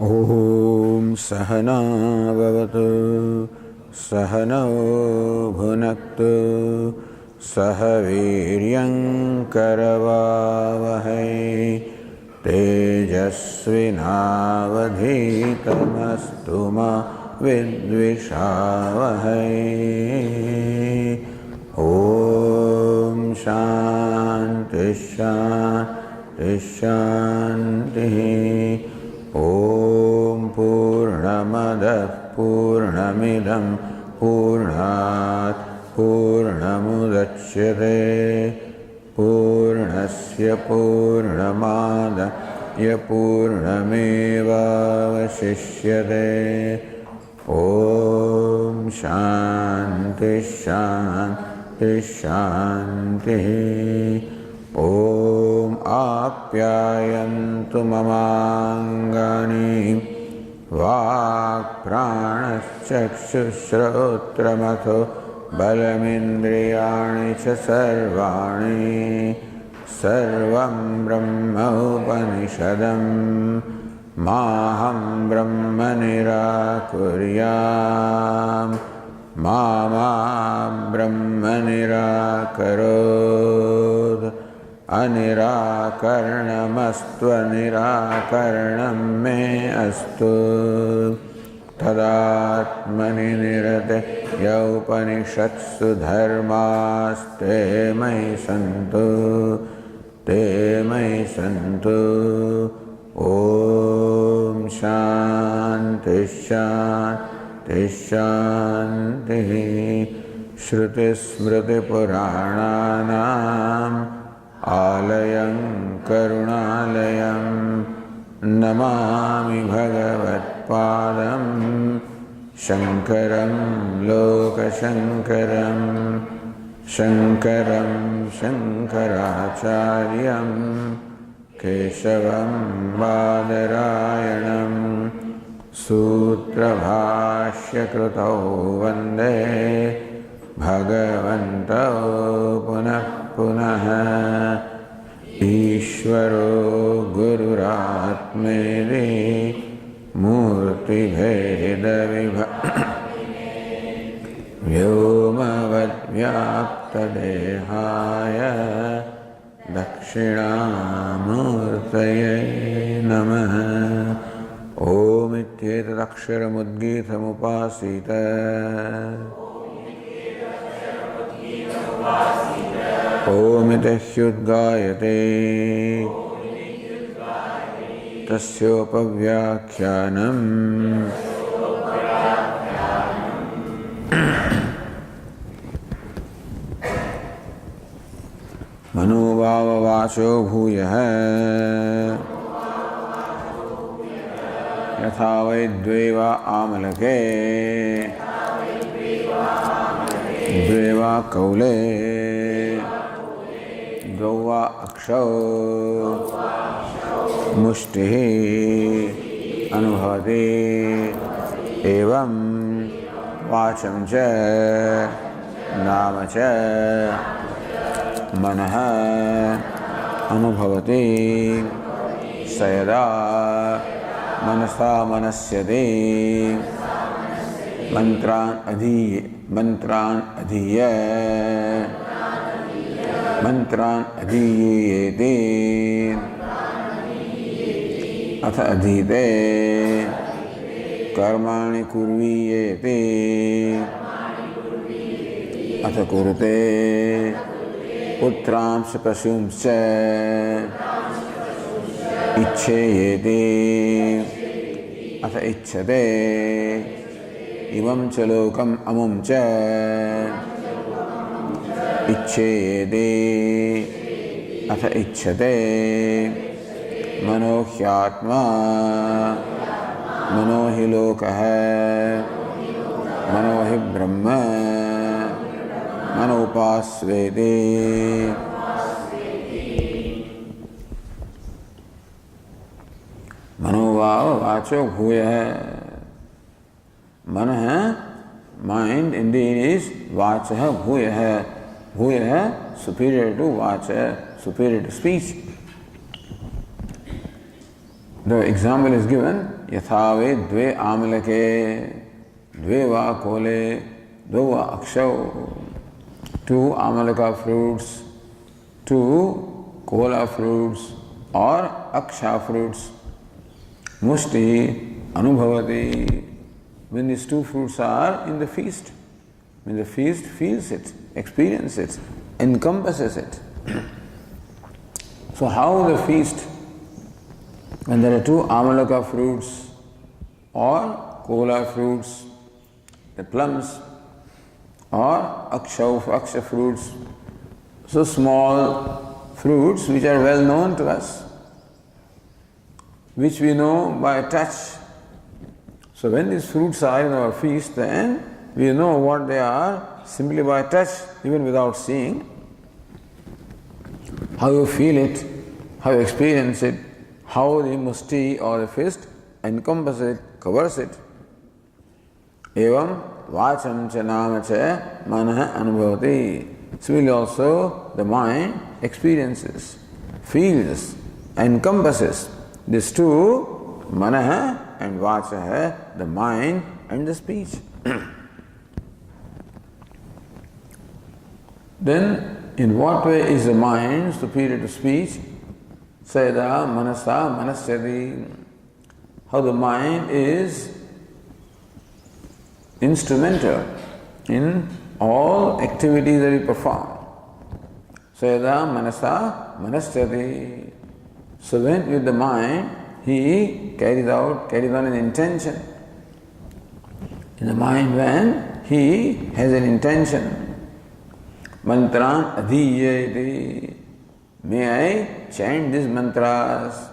ॐ सहना भवतु सहनौ भुनक्तु सह वीर्यं करवावहै तेजस्विनावधीतमस्तु मा विद्विषावहै। ॐ शान्ति शान्ति शान्तिः। ॐ पूर्णमदः पूर्णमिदं पूर्णात् पूर्णमुदच्यते पूर्णस्य पूर्णमादाय पूर्णमेवावशिष्यते। ॐ शान्ति शान्ति शान्तिः। ॐ आप्यायन्तु ममाङ्गानि वाक्प्राणश्चक्षुश्रोत्रमथो बलमिन्द्रियाणि च सर्वाणि सर्वं ब्रह्मोपनिषदं माहं ब्रह्म निराकुर्याम् मा ब्रह्म निराकरोत्। अनिराकरणमस्त्वनिराकरणं मे अस्तु। तदात्मनि निरते यौपनिषत्सु धर्मास्ते मयि सन्तु ते मयि सन्तु। ॐ शान्ति शान्ति शान्तिः। श्रुतिस्मृतिपुराणानाम् आलयं करुणालयं नमामि भगवत्पादं शङ्करं लोकशङ्करं शङ्करं शङ्कराचार्यं केशवं बादरायणं सूत्रभाष्यकृतौ वन्दे भगवन्तौ पुनः पुनः। ईश्वरो गुरुरात्मेति व्योमवद्व्याप्तदेहाय दक्षिणामूर्तये नमः। ओमित्येतदक्षरमुद्गीतमुपासीत ओमिति ह्युद्गायते तस्योपव्याख्यानम्। मनोभाववाचो भूयः यथा वै द्वे वा आमलके द्वे वा कौले द्वौ वा अक्षौ मुष्टिः अनुभवति। एवं वाचं च नाम च मनः अनुभवति। स यदा मनसा मनस्यति मंत्रान् अधीयेति अथ अधीते कर्माणि कुर्वीयेति अथ कुरुते पुत्रांश्च पशूंश्च इच्छेयेति अथ इच्छते। इमं च लोकम् अमुं च इच्छेयेति अथ इच्छते। मनो ह्यात्मा मनो हि लोकः मनो हि ब्रह्म मनोपास्वेति। मनोभाव वाचो भूयः। मनः mind indeed is vachah bhuyah. Bhuyah superior to vachah, superior to speech. The example is given, yathave dve amalake, dve va kole, dve va akshau. Two amalaka fruits, two kola fruits or aksha fruits. Mushti anubhavati. When these two fruits are in the feast, when the feast feels it, experiences it, encompasses it. So how the feast, when there are two amalaka fruits or kola fruits, the plums, or aksha fruits, so small fruits which are well known to us, which we know by touch. So when these fruits are in our feast, then we know what they are simply by touch, even without seeing. How you feel it, how you experience it, how the musti or the fist encompasses it, covers it. Evam vacham cha nama cha manah anubhavati. Similarly also the mind experiences, feels, encompasses these two, manah and vacha, the mind and the speech. Then in what way is the mind superior to speech? Sayada manasa manasyati. How the mind is instrumental in all activities that we perform. Sayada manasa manasyati. So when with the mind he carries on an intention. In the mind when he has an intention. Mantran adhiyate. May I chant these mantras?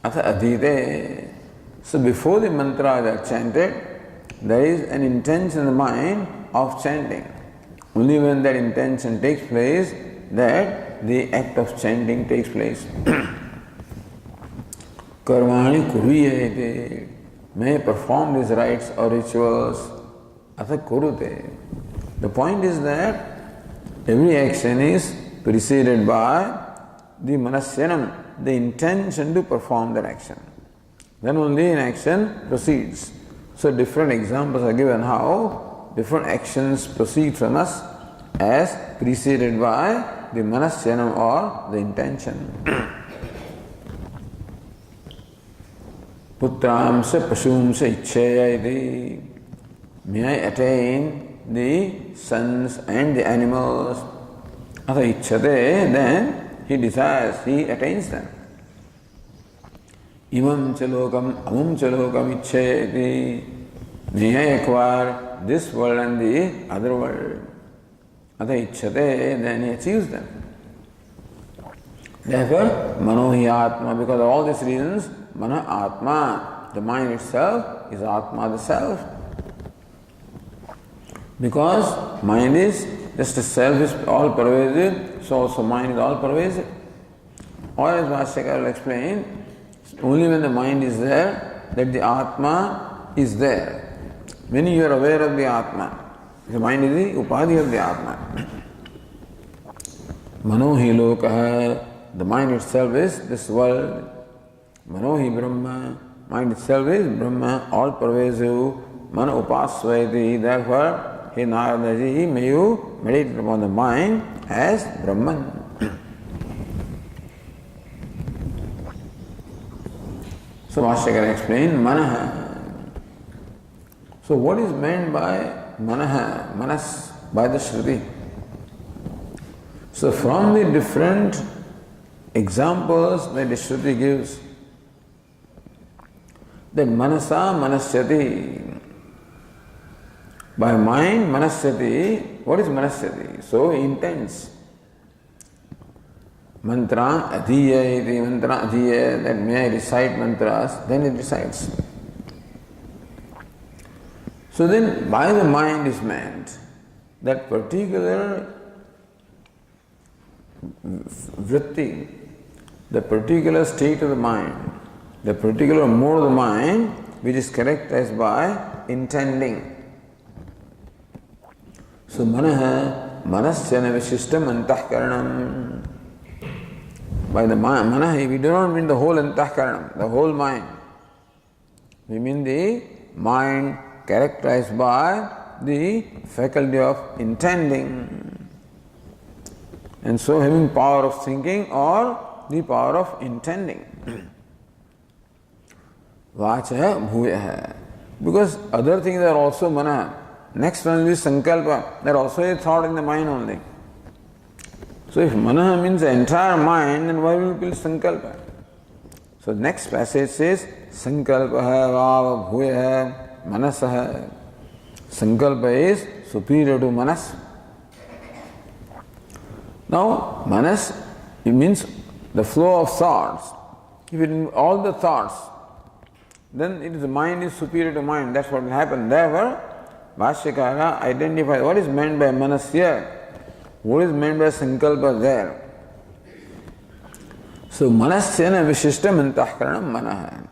Atha adhite. So before the mantras are chanted, there is an intention in the mind of chanting. Only when that intention takes place, that the act of chanting takes place. Karmani kuriyate. May I perform these rites or rituals. Atha kurute. The point is that every action is preceded by the manasyanam, the intention to perform that action. Then only an action proceeds. So different examples are given how different actions proceed from us as preceded by the manasyanam or the intention. Putram se pasum se ichcheya iti. May I attain the sons and the animals. Atha ichchate, then he desires, he attains them. Imam chalokam, amum chalokam ichcheti. May I acquire this world and the other world. Atha ichchate, then he achieves them. Therefore, mano hi atma, because of all these reasons, mana atma, the mind itself is atma, the self. Because mind is just a self is all pervasive, so also mind is all pervasive. Or as Bhashyakara will explain, only when the mind is there, that the Atma is there. When you are aware of the Atma, the mind is the upadhi of the Atma. Mano hi lokaha, the mind itself is this world. Mano hi Brahma, mind itself is Brahma, all pervasive. Mano upasvaiti, therefore, Hey Naradaji, may you meditate upon the mind as Brahman. So Bhashyakara explained Manaha. So what is meant by Manaha, Manas, by the Shruti? So from the different examples that the Shruti gives, that Manasa Manasyati, by mind, manasyati, what is manasyati? So he intends. Mantra adhiya iti, mantra adhiya, that may I recite mantras, then it recites. So then by the mind is meant that particular vritti, the particular state of the mind, the particular mode of the mind which is characterized by intending. So manaha manasyana vishishtam antahkaranam. By the manaha, we do not mean the whole antahkaranam, the whole mind. We mean the mind characterized by the faculty of intending, and so having power of thinking or the power of intending. Vacha bhuyaha. Because other things are also mana. Next one is sankalpa. There also a thought in the mind only. So if mana means the entire mind, then why will we build sankalpa? So next passage says sankalpaha vava bhuyaha manasaha. Sankalpa is superior to manas. Now manas, it means the flow of thoughts. If it means all the thoughts, then it is the mind is superior to mind. That's what will happen. Therefore, Bhashyakara identifies what is meant by manas here. What is meant by sankalpa there? So manasyana vishishtam antahkaranam manaha.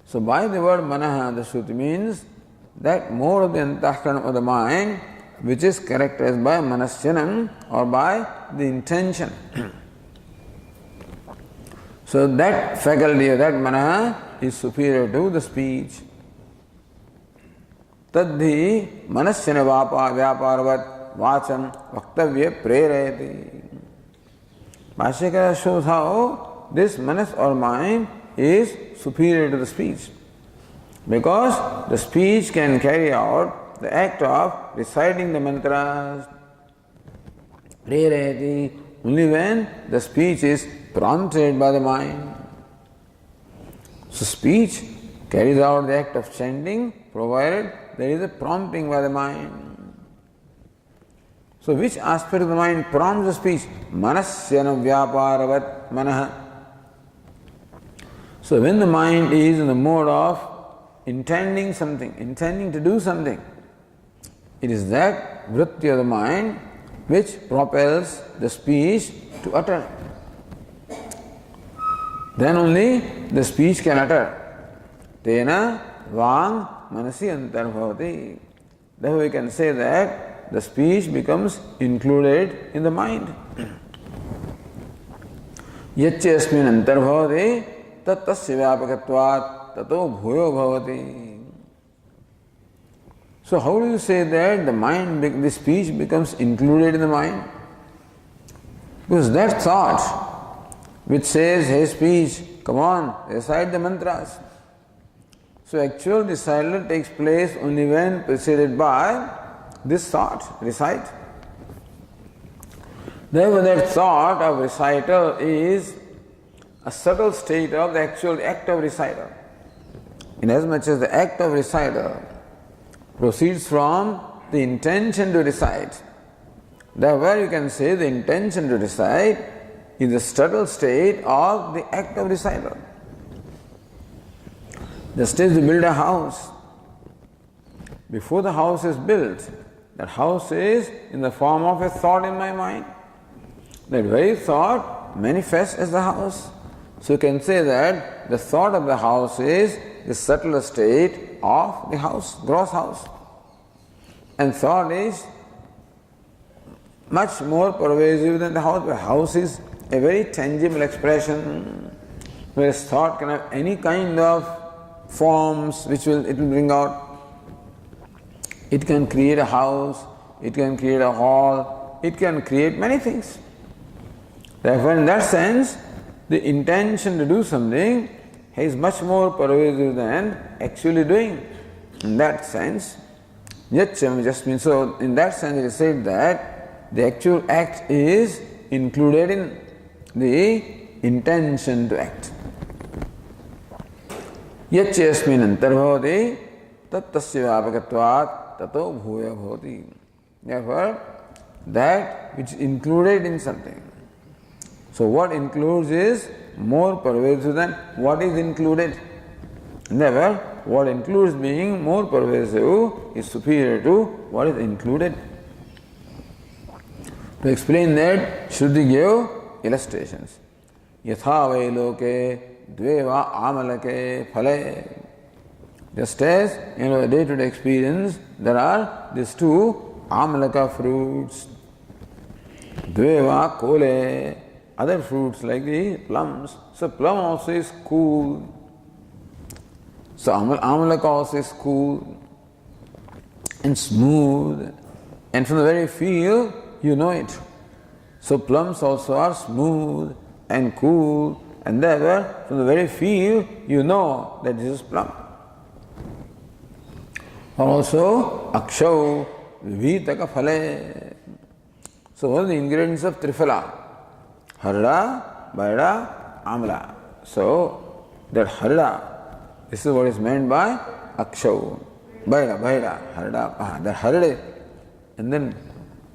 So by the word manaha, the Shruti means that more of the antahkaranam of the mind which is characterized by manasyanam or by the intention. So that faculty of that manaha is superior to the speech. Tadhi manasyana vyaparavat vacham vaktavya prerayati. Bhashyakara shows how this manas or mind is superior to the speech. Because the speech can carry out the act of reciting the mantras. Prerayati, only when the speech is prompted by the mind. So speech carries out the act of chanting provided there is a prompting by the mind. So which aspect of the mind prompts the speech? Manasyana vyaparavat manaha. So when the mind is in the mode of intending something, intending to do something, it is that vritti of the mind which propels the speech to utter. Then only the speech can utter. Tena vang manasi antarbhavati. Therefore we can say that the speech becomes included in the mind. Yacche asmin antarbhavati tat tasya vyapakatvat tato bhuyo bhavati. So how do you say that the speech becomes included in the mind? Because that thought which says, hey speech, come on, recite the mantras. So actual recital takes place only when preceded by this thought, recite. Therefore that thought of recital is a subtle state of the actual act of recital. Inasmuch as the act of recital proceeds from the intention to recite, therefore you can say the intention to recite is the subtle state of the act of recital. Just as we build a house, before the house is built, that house is in the form of a thought in my mind. That very thought manifests as the house. So you can say that the thought of the house is the subtle state of the house, gross house. And thought is much more pervasive than the house. The house is a very tangible expression, whereas thought can have any kind of forms which it will bring out. It can create a house, it can create a hall, it can create many things. Therefore, in that sense, the intention to do something is much more pervasive than actually doing. In that sense, yacham just means, so in that sense it is said that the actual act is included in the intention to act. Yacche asmin antarbhavati tat tasya vyapakatvat tato bhuya bhavati. Therefore, that which is included in something. So what includes is more pervasive than what is included. Never, what includes being more pervasive is superior to what is included. To explain that, Shruti gave illustrations. Yatha vai loke dveva amalake phale. Just as in our day-to-day experience, there are these two amalaka fruits. Dveva kole. other fruits like the plums. So plum also is cool. So amalaka also is cool and smooth. And from the very feel, you know it. So plums also are smooth and cool, and therefore from the very feel, you know that this is plum. Also, akshau vivitaka phale. So what are the ingredients of triphala? Harada, Baida, Amla. So that harada, this is what is meant by akshau. Baida, harada, that harade. And then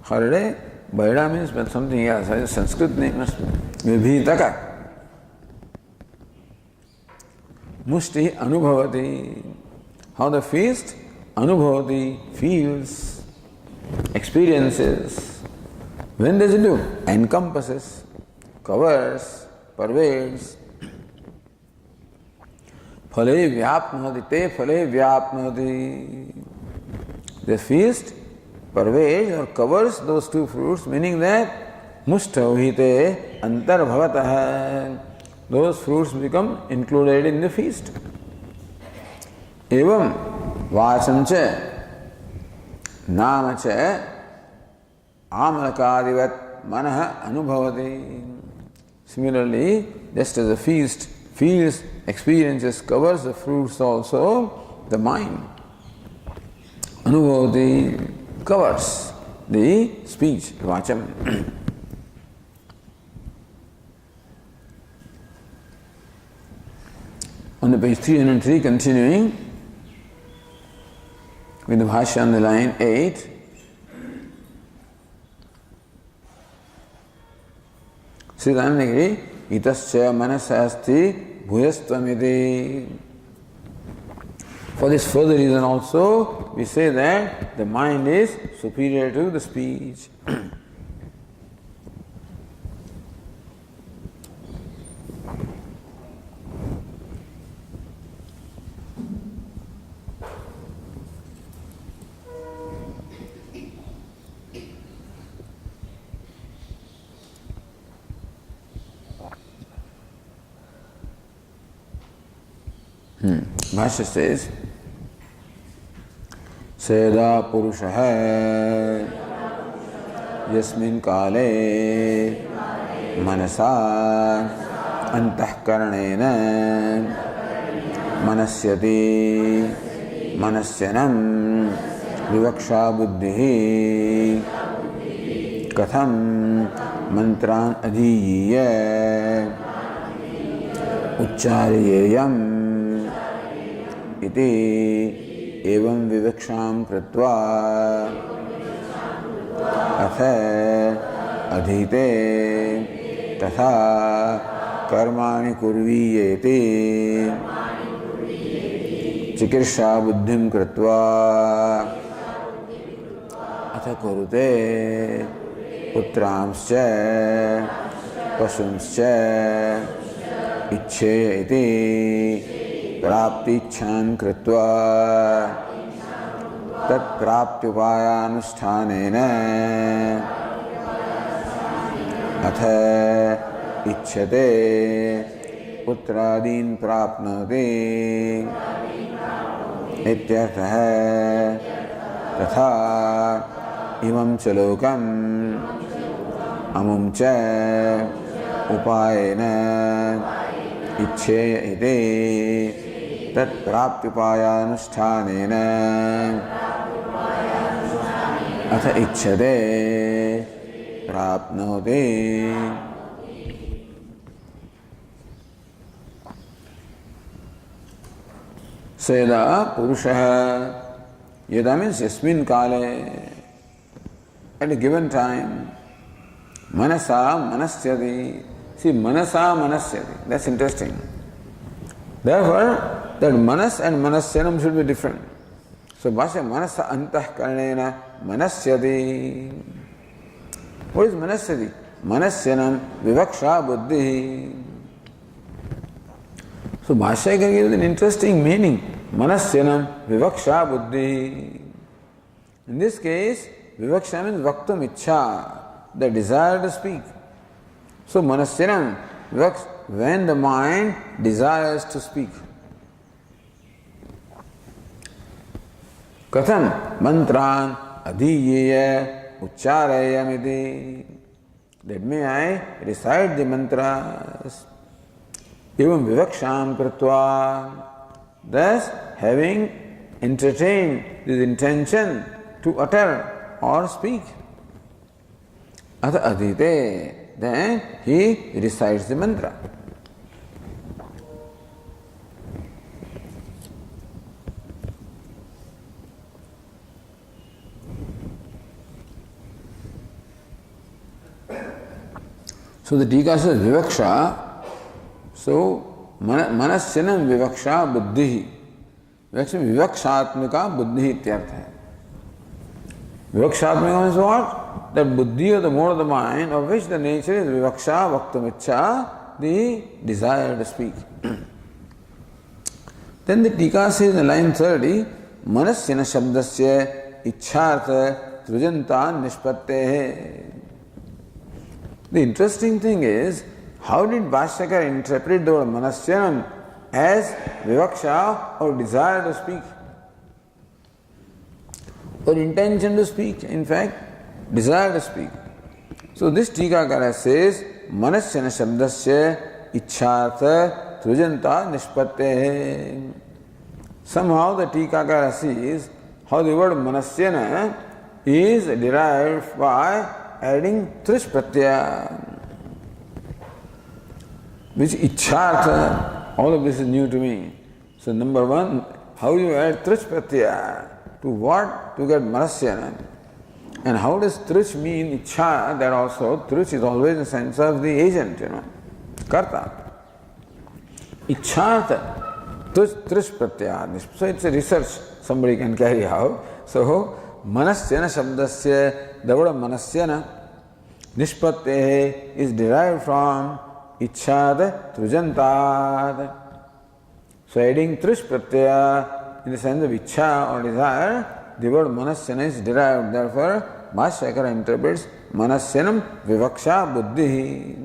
harade, Baida means something else. A Sanskrit name must be vivitaka. Mushti anubhavati. How the feast? Anubhavati, feels, experiences. When does it do? Encompasses, covers, pervades. Phale vyapnoti, te phale vyapnoti. The feast pervades or covers those two fruits, meaning that mushtavhite antarbhavatah. Those fruits become included in the feast. Evam Vacham cha, nama cha, amalakadivat manaha anubhavati. Similarly, just as the feast feels, experiences, covers the fruits also, the mind, anubhavati, covers the speech, vacham. On the page 303, continuing, with the bhashya on the line 8. Sri Dhanagiri, itasya manasasti bhuyastvamiti. For this further reason also, we say that the mind is superior to the speech. Bhashya says, Seda Purushaha Yasmin Kale Manasa Antahkaranena Manasyati Manasyanam Vivaksha Buddhihi Katham Mantran Adhiya Uchariyam इति एवं विवक्षां कृत्वा अथ अधीते तथा कर्माणि कुर्वीयेति चिकीर्षा बुद्धिं कृत्वा अथ कुरुते पुत्रांश्च पशुंश्च इच्छेति प्राप्तिच्छां कृत्वा तत्प्राप्त्युपायानुष्ठानेन अथ इच्छते पुत्रादीन् प्राप्नोति इत्यर्थः। तथा इमं च लोकम् अमुं च उपायेन इच्छेय इति तत्प्राप्त्युपायानुष्ठानेन अथ इच्छते प्राप्नोति। So yada Purushaha, yada means yasmin kale, at a given time, manasa manasyati. See, manasa manasyati, that's interesting. Therefore, that manas and manasyanam should be different. So, Bhashya manasa antahkaranena manasyati. What is manasyati? Manasyanam vivaksha buddhi. So, Bhashya can give an interesting meaning. Manasyanam vivaksha buddhi. In this case, vivaksha means vaktum ichha, the desire to speak. So manasyanam, when the mind desires to speak. Katham mantran adhiyeya ucharayamiti. That may I recite the mantras. Evam vivaksham kritva. Thus, having entertained this intention to utter or speak. Atha adhite. Then he recites the mantra. So the Tika says Vivaksha. So Manasyanam Vivaksha Buddhi. Vivakshatmika Buddhi ityartha. Vivakshatmika means what? That Buddhi or the mode of the mind of which the nature is Vivaksha Vaktumicha, the desire to speak. Then the Tika says in line 30, Manasyana Shabdasya Ichartha Trujanta Nishpattehe. The interesting thing is, how did Bhashyakar interpret the word Manasyanam as Vivaksha or desire to speak? Or intention to speak, in fact, desire to speak. So this Tikakara says, Manasyana Shabdasya Ichartha Trujanta Nishpattehe. Somehow the Tikakara sees how the word Manasyana is derived by adding Trish Pratyaya, which Ichartha, all of this is new to me. So number one, how you add Trish Pratyaya to what? To get Manasyana. And how does Trish mean Ichha? That also, Trish is always in the sense of the agent, Karta. Ichartha, Trish Pratyaya. So it's a research somebody can carry out. So, Manasyana Shabdasya, the word Manasyana, Nishpattehe is derived from Ichchad Trujantad. So adding Trish Pratyaya in the sense of Ichcha or desire, the word Manasyana is derived. Therefore, Bhashyakara interprets Manasyanam Vivaksha Buddhi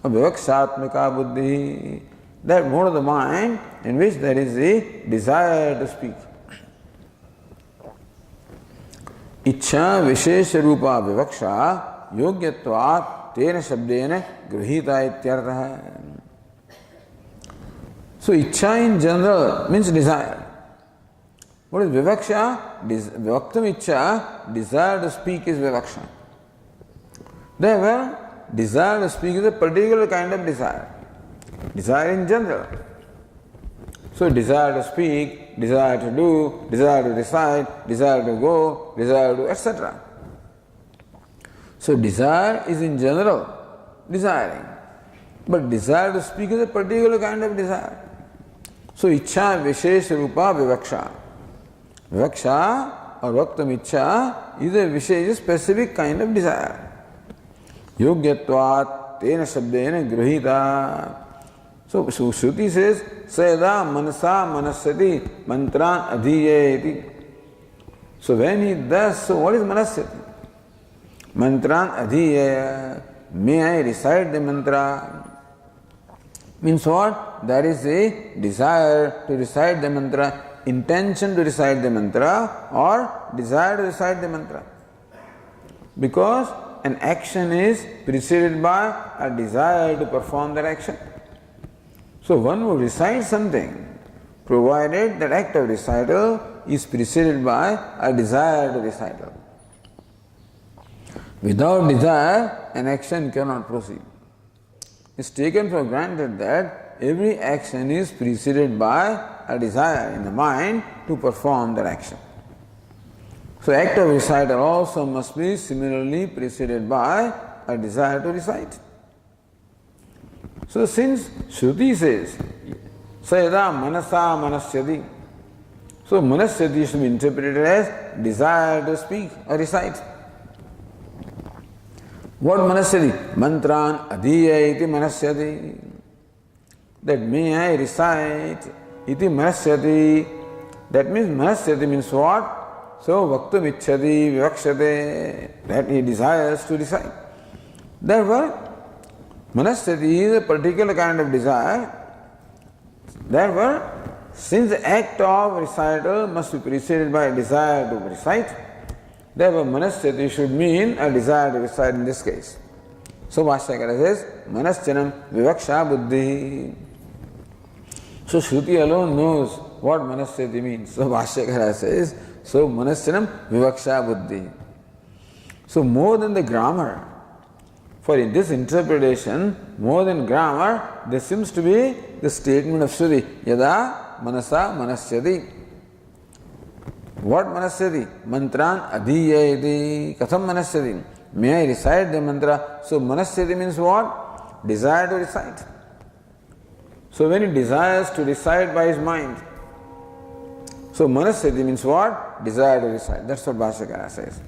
or Vivakshatmika Buddhi, that mode of the mind in which there is a desire to speak. Ichha Vishesha Rupa Vivaksha Yogyatvat Tena Shabdena Grihita Ityartha. So Ichha in general means desire. What is Vivaksha? Vaktam Ichha, desire to speak is Vivaksha. Therefore, desire to speak is a particular kind of desire. Desire in general. So desire to speak, desire to do, desire to recite, desire to go, desire to etc. So desire is in general desiring. But desire to speak is a particular kind of desire. So Ichha Vishesh Rupa Vivaksha. Vivaksha or Vaktam Ichha is a Vishesh, specific kind of desire. Yogyatvat Tena Shabdena Grihita. So Shruti says, Sayada Manasa Manasyati Mantran Adhiyeti. So when he does, so what is Manasyati? Mantran Adhiyeya. May I recite the mantra? Means what? There is a desire to recite the mantra, intention to recite the mantra, or desire to recite the mantra. Because an action is preceded by a desire to perform that action. So one will recite something, provided that act of recital is preceded by a desire to recital. Without desire, an action cannot proceed. It's taken for granted that every action is preceded by a desire in the mind to perform that action. So act of recital also must be similarly preceded by a desire to recite. So since Shruti says, Sayada Manasa Manasyati, so Manasyati is to be interpreted as desire to speak or recite. What Manasyati? Mantran Adhiya iti Manasyati. That may I recite iti Manasyati. That means Manasyati means what? So Vaktum Ichchati Vivakshate, that he desires to recite. Therefore, Manasthiti is a particular kind of desire. Therefore, since the act of recital must be preceded by a desire to recite, therefore manasthiti should mean a desire to recite in this case. So Bhashyakara says, Manaschanam vivaksha buddhi. So Shruti alone knows what manasthiti means. So Bhashyakara says, so Manaschanam vivaksha buddhi. So more than the grammar, for in this interpretation, more than grammar, there seems to be the statement of Shruti, Yada manasa manasyati. What manasyati? Mantran adhiyayati. Katham manasyati? May I recite the mantra? So manasyati means what? Desire to recite. So when he desires to recite by his mind, so manasyati means what? Desire to recite. That's what Bhashyakara says.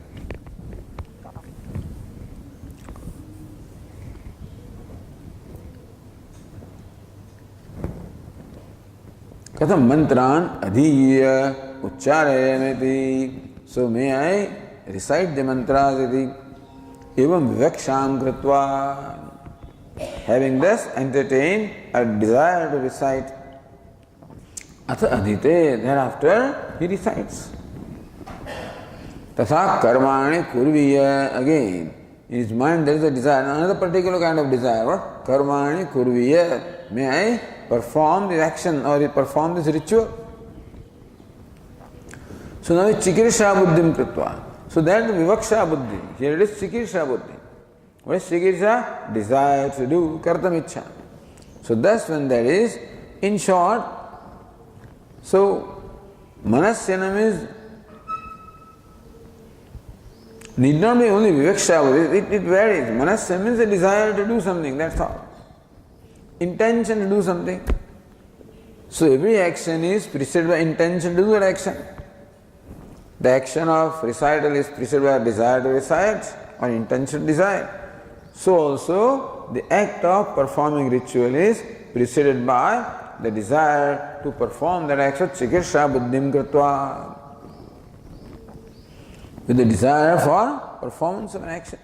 Katham mantran adhiya ucharayamati. So may I recite the mantras iti. Evam vivaksham kritva. Having thus entertained a desire to recite. Atha adhite. Thereafter he recites. Tatha karmani kurviya. Again, in his mind there is a desire, another particular kind of desire. What? Karmani kurviya. May I perform this action or perform this ritual. So now it's chikirsha buddhim kritva. So that is vivaksha buddhi. Here it is chikirsha buddhi. What is chikirsha? Desire to do, kartam ichha. So thus when that is, in short, so manasyanam is, need not be only vivaksha buddhi, it varies. Manasya means a desire to do something, that's all. Intention to do something. So every action is preceded by intention to do that action. The action of recital is preceded by a desire to recite or intention to desire. So also the act of performing ritual is preceded by the desire to perform that action, chikirsha buddhim kritva, with the desire for performance of an action.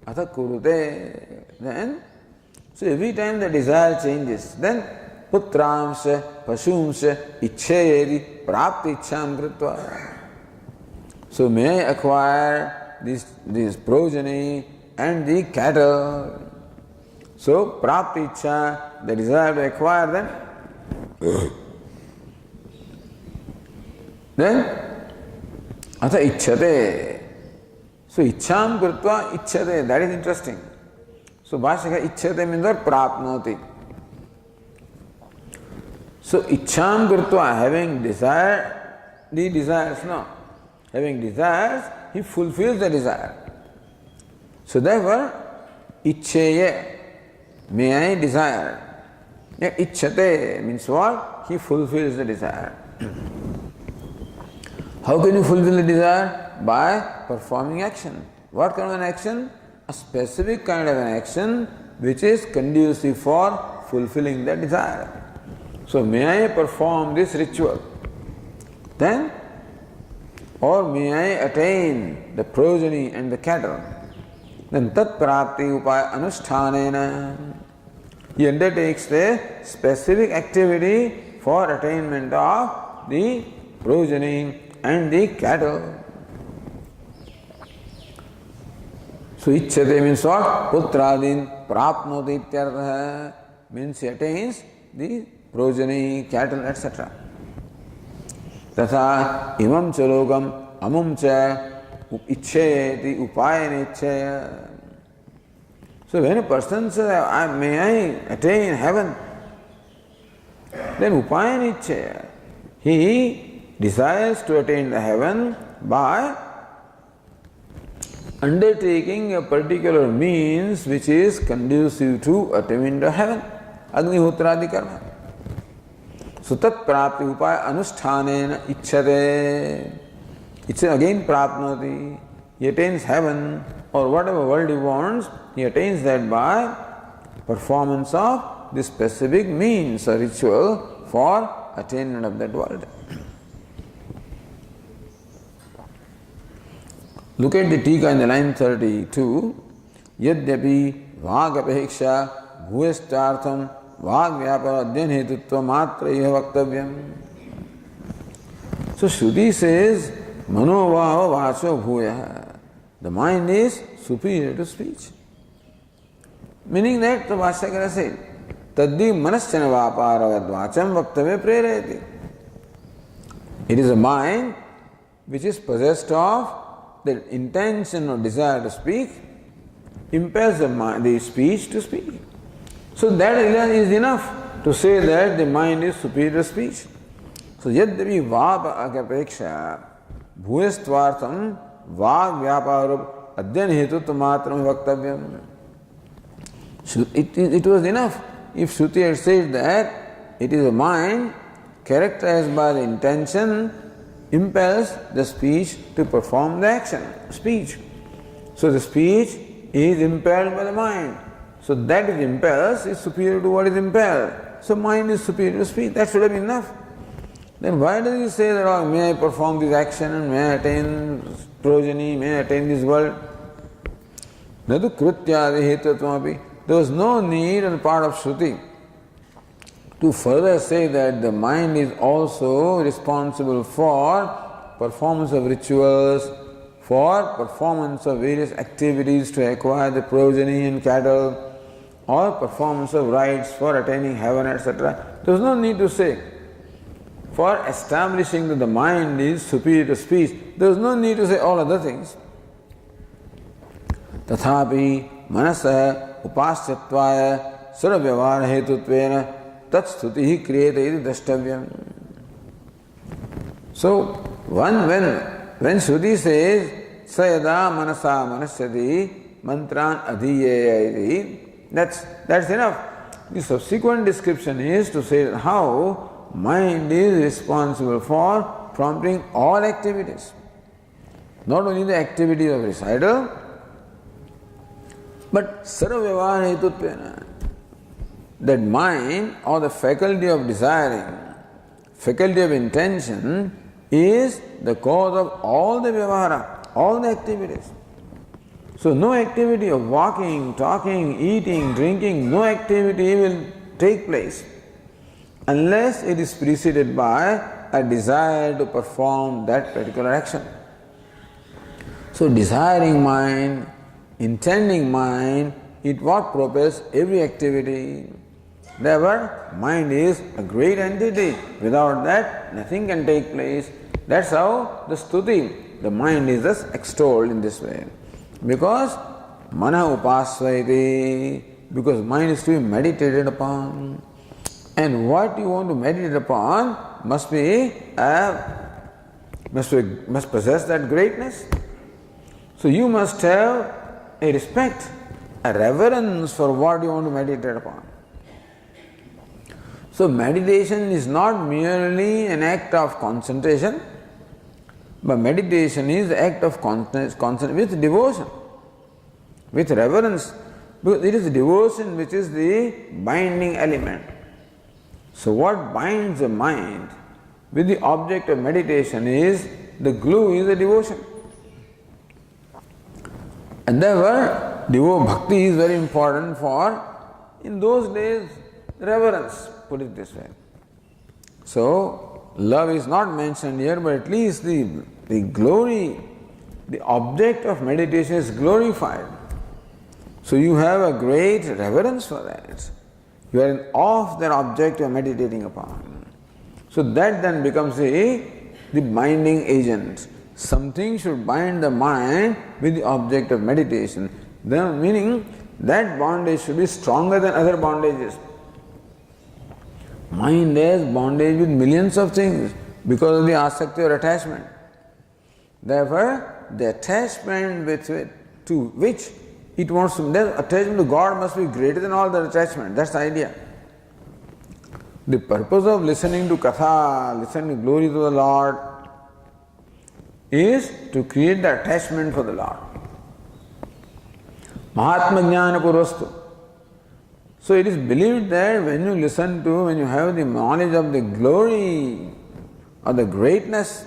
Atha kurute. Then, so every time the desire changes, then putramsha, pashumsha, ichchayeri, prapti ichcham kritva. So may I acquire this progeny and the cattle. So prapti ichcha, the desire to acquire them. Then atha ichchate. So ichcham kritva ichchate. That is interesting. So Bhashyaka ichchate means what? Prapnoti. So ichcham kritva, having desire, the desires, no. Having desires, he fulfills the desire. So therefore, ichcheye, may I desire. Ichchate means what? He fulfills the desire. How can you fulfill the desire? By performing action. What kind of an action? A specific kind of an action which is conducive for fulfilling the desire. So may I perform this ritual? Then, or may I attain the progeny and the cattle? Then tat prapti upaya anushthanena. He undertakes the specific activity for attainment of the progeny and the cattle. So ichchate means what? Putradin prapnoti ityartha, means he attains the progeny, cattle, etc. Tatha imam chalogam amum cha ichchayati upayana ichchaya. So when a person says, may I attain heaven, then upayana ichchaya, he desires to attain the heaven by undertaking a particular means which is conducive to attaining the heaven. Agnihotradi karma. So tat prapti upaya anushthanena ichchate. It's again prapnoti. He attains heaven or whatever world he wants, he attains that by performance of this specific means or ritual for attainment of that world. Look at the Tika in the line 32. Yadyapi Vagapeksha bhuvestartham Vagyapara adyan hetutva matra iha vaktavyam. So Shruti says, Manovava vacho bhuya. The mind is superior to speech. Meaning that the Vashyakara said, Taddi manaschana vapara vadvacham vaktave prerayati. It is a mind which is possessed of the intention or desire to speak, impels the speech to speak. So that is enough to say that the mind is superior to speech. So yadyapi vāpapeksha bhuvestvartham vāg vyāpārup adyan hetutva matram vaktavyam. It was enough if Shruti had said that it is a mind characterized by the intention impels the speech to perform the action, speech. So the speech is impelled by the mind. So that is impels is superior to what is impelled. So mind is superior to speech. That should have been enough. Then why does he say that, oh, may I perform this action and may I attain progeny, may I attain this world? Nadu krutyadi hetatvapi. There was no need on the part of Shruti to further say that the mind is also responsible for performance of rituals, for performance of various activities to acquire the progeny and cattle, or performance of rites for attaining heaven, etc. There was no need to say. For establishing that the mind is superior to speech, there was no need to say all other things. Tathapi manasa upasyatvaya saravyavara hetutvena tat stuti kriyeta iti drashtavyam. So, when Shruti says sayada manasa manasyati mantran adhiyeya iti, that's enough. The subsequent description is to say how mind is responsible for prompting all activities. Not only the activity of recital, but sarvavyavara hetutvena. That mind or the faculty of desiring, faculty of intention is the cause of all the vyavahara, all the activities. So no activity of walking, talking, eating, drinking, no activity will take place unless it is preceded by a desire to perform that particular action. So desiring mind, intending mind, it what propels every activity. Therefore, mind is a great entity. Without that, nothing can take place. That's how the stuti, the mind is thus extolled in this way. Because mana upasvaiti, because mind is to be meditated upon. And what you want to meditate upon must possess that greatness. So you must have a respect, a reverence for what you want to meditate upon. So meditation is not merely an act of concentration, but meditation is the act of concentration with devotion, with reverence, because it is devotion which is the binding element. So what binds the mind with the object of meditation is the glue is the devotion. And therefore, bhakti is very important for, in those days, reverence, put it this way. So, love is not mentioned here, but at least the glory, the object of meditation is glorified. So you have a great reverence for that. You are in awe of that object you are meditating upon. So that then becomes the binding agent. Something should bind the mind with the object of meditation. The meaning that bondage should be stronger than other bondages. Mind has bondage with millions of things because of the asakti or attachment. Therefore, the attachment to which it wants to, the attachment to God must be greater than all the attachment. That's the idea. The purpose of listening to katha, listening to glory to the Lord, is to create the attachment for the Lord. Mahatma Jnana Purvastu. So it is believed that when you have the knowledge of the glory or the greatness,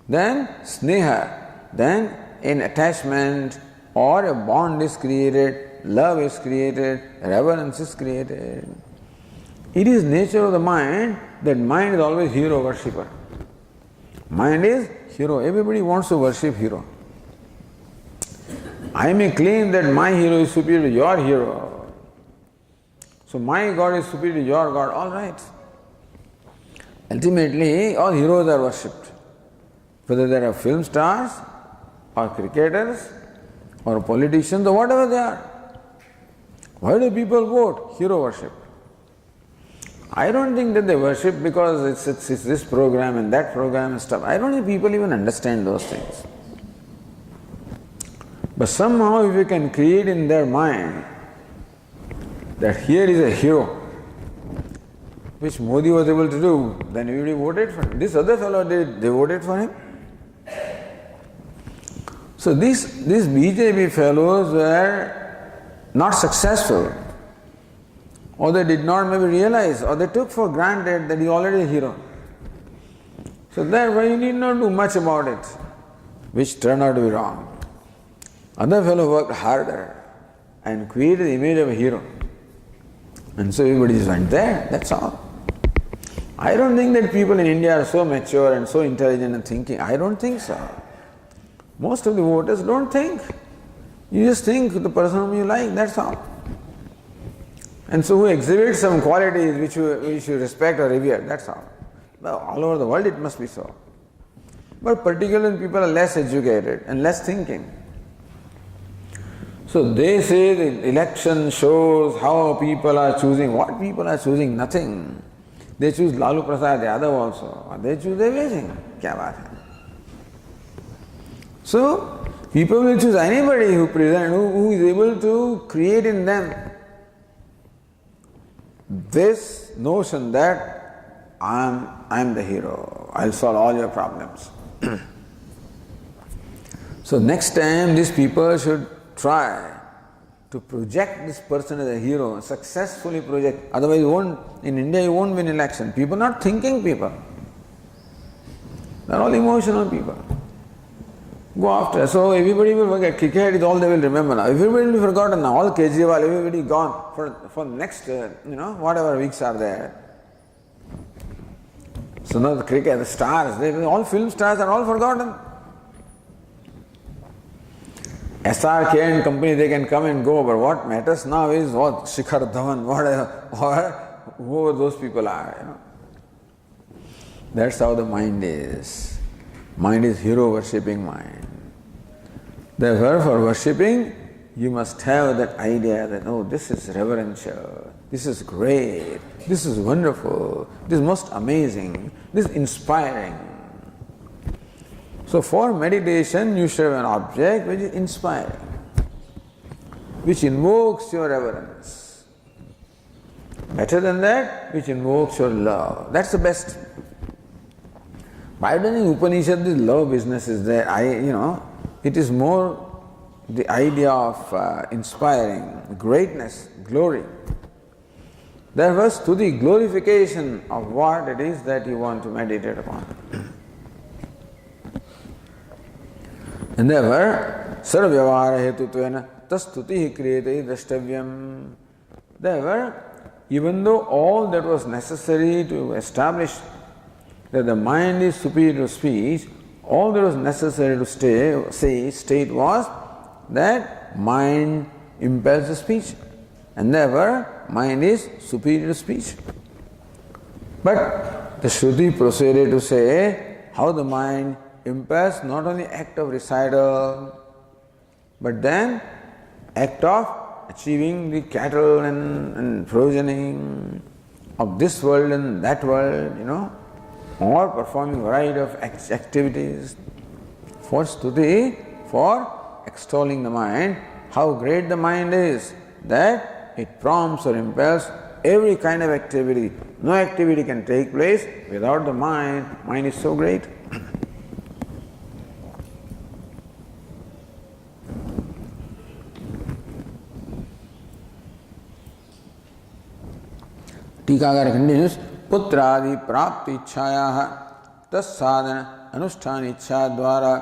then sneha, then an attachment or a bond is created love is created, reverence is created. It is nature of the mind that mind is always hero worshipper. Mind is hero. Everybody wants to worship hero. I may claim that my hero is superior to your hero. So my God is superior to your God. All right. Ultimately, all heroes are worshipped. Whether they are film stars or cricketers or politicians or whatever they are. Why do people vote? Hero worship. I don't think that they worship because it's this program and that program and stuff. I don't think people even understand those things. But somehow if you can create in their mind that here is a hero, which Modi was able to do, then everybody voted for him. This other fellow, they voted for him. So these BJP fellows were not successful, or they did not maybe realize, or they took for granted that he already a hero. So therefore you need not do much about it, which turned out to be wrong. Other fellow worked harder and created the image of a hero. And so everybody just went there, that's all. I don't think that people in India are so mature and so intelligent and thinking. I don't think so. Most of the voters don't think. You just think the person whom you like, that's all. And so who exhibits some qualities which you respect or revere, that's all. Well, all over the world it must be so. But particularly people are less educated and less thinking. So they say the election shows how people are choosing. What people are choosing? Nothing. They choose Lalu Prasad Yadav also. They choose everything. Kya baat hai? So people will choose anybody who is able to create in them this notion that I am the hero. I'll solve all your problems. So next time these people should try to project this person as a hero, successfully project. Otherwise in India you won't win election. People are not thinking people. They're all emotional people. Go after. So everybody will forget. Cricket is all they will remember now. Everybody will be forgotten now. All Kejriwal, everybody gone for next, whatever weeks are there. So now the cricket, the stars, all film stars are all forgotten. SRK and company, they can come and go, but what matters now is what Shikhar Dhawan, whatever, or whoever those people are. That's how the mind is. Mind is hero worshipping mind. Therefore, for worshipping, you must have that idea that, oh, this is reverential, this is great, this is wonderful, this is most amazing, this is inspiring. So for meditation, you should have an object which is inspiring, which invokes your reverence. Better than that, which invokes your love. That's the best. But I don't think Upanishad, this love business is there. It is more the idea of inspiring, greatness, glory. There was to the glorification of what it is that you want to meditate upon. And therefore, sarvyavara hetutvena tastuti kriyate drashtavyam. Therefore, even though all that was necessary to establish that the mind is superior to speech, all that was necessary to state was that mind impels the speech, and therefore mind is superior to speech. But the Shruti proceeded to say how the mind impels not only act of recital, but then act of achieving the cattle and provisioning of this world and that world, or performing variety of activities for stuti, for extolling the mind, how great the mind is, that it prompts or impels every kind of activity. No activity can take place without the mind. Mind is so great. टीकाकार continues, पुत्रादि प्राप्ति इच्छायाः तत्साधन अनुष्ठान इच्छा द्वारा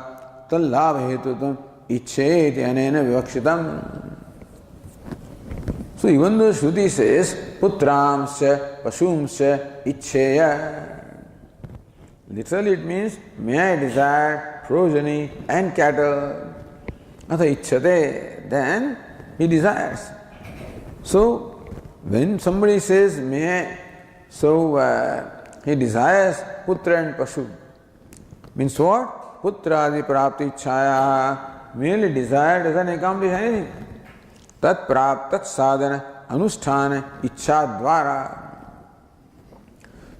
तल्लाभ हेतुत्वम् इच्छेति अनेन विवक्षितम्. So even though Shruti says putramsya pashumsya ichcheya, literally it means may I desire progeny and cattle. Atha ichchate, then he desires. So when somebody says may I, he desires putra and pashu. Means what? Putradi prapti ichchaya, merely desire doesn't accomplish anything. Tat prap, tat sadhana, anusthana, ichcha dvara.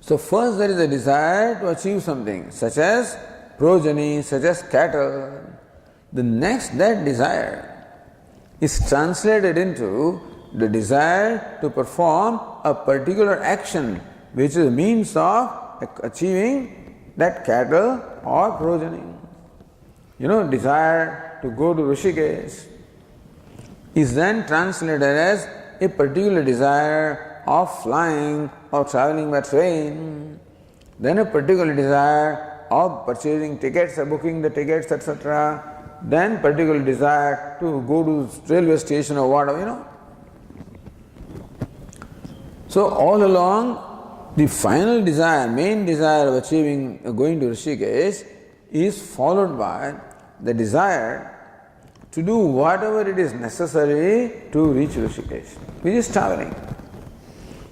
So first there is a desire to achieve something, such as progeny, such as cattle. The next, that desire is translated into the desire to perform a particular action, which is a means of achieving that cattle or progeny. Desire to go to Rishikesh is then translated as a particular desire of flying or traveling by train, then a particular desire of purchasing tickets or booking the tickets, etc., then particular desire to go to railway station or whatever, So all along, the final desire, main desire of going to Rishikesh is followed by the desire to do whatever it is necessary to reach Rishikesh, which is traveling.